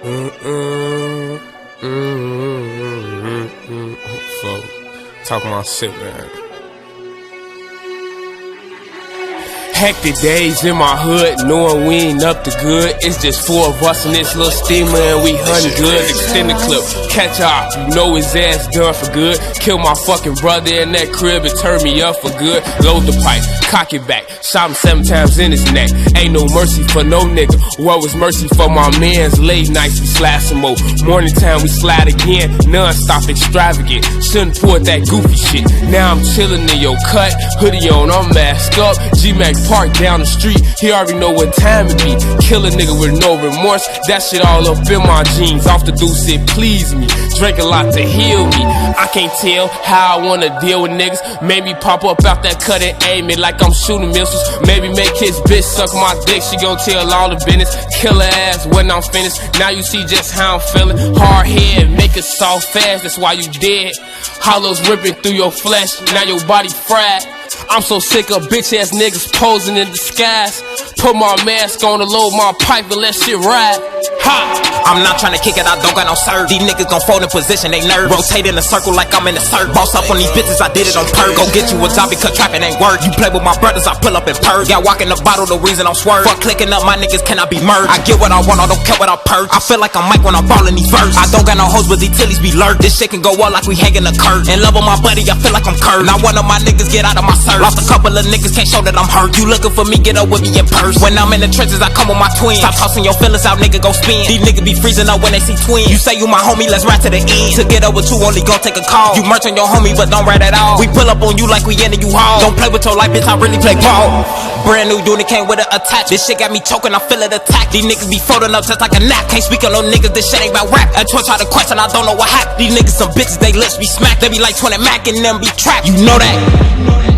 So, talking my shit, man. Hectic days in my hood, knowing we ain't up to good. It's just 4 of us in this little steamer and we hunting good. Extend the clip, catch up, you know his ass done for good. Kill my fucking brother in that crib and turn me up for good. Load the pipe, cock it back, shot him 7 times in his neck. Ain't no mercy for no nigga. What was mercy for my mans? Late nights we slide some more. Morning time we slide again. Non-stop extravagant. Shouldn't pull that goofy shit. Now I'm chillin' in your cut, hoodie on, I'm masked up. G-Mac park down the street, he already know what time it be. Kill a nigga with no remorse, that shit all up in my jeans. Off the deuce it please me, drink a lot to heal me. I can't tell how I wanna deal with niggas. Maybe pop up out that cut and aim it like I'm shooting missiles. Maybe make his bitch suck my dick, she gon' tell all the business. Kill her ass when I'm finished, now you see just how I'm feeling. Hard head, make it soft fast, that's why you dead. Hollows ripping through your flesh, now your body fried. I'm so sick of bitch ass niggas posing in disguise. Put my mask on to load my pipe and let shit ride. Ha! I'm not tryna kick it, I don't got no serve. These niggas gon' fold in position, they nerve. Rotate in a circle like I'm in a circle. Boss up on these bitches, I did it on purpose. Go get you a job because trapping ain't work. You play with my brothers, I pull up and purge. Got walk in the bottle, the reason I'm swerve. Fuck clicking up, my niggas cannot be merged. I get what I want, I don't care what I purge. I feel like I'm Mike when I'm ballin' these verses. I don't got no hoes, but these tillies be lurk. This shit can go up like we hanging a curtain. In love with my buddy, I feel like I'm cursed. Now one of my niggas get out of my surge. Lost a couple of niggas, can't show that I'm hurt. You looking for me, get up with me in purse. When I'm in the trenches, I come with my twins. Stop tossing your feelings out, nigga, go spin. These niggas be freezing up when they see twins. You say you my homie, let's ride to the end. To get up with you, only gon' take a call. You merch on your homie, but don't ride at all. We pull up on you like we in the U-Haul. Don't play with your life, bitch, I really play ball. Brand new unit came with an attach. This shit got me choking, I feel it attack. These niggas be folding up just like a nap. Can't speak on no niggas, this shit ain't about rap. I try to question, I don't know what happened. These niggas some bitches, they lips be smacked. They be like 20 Mac and them be trapped. You know that.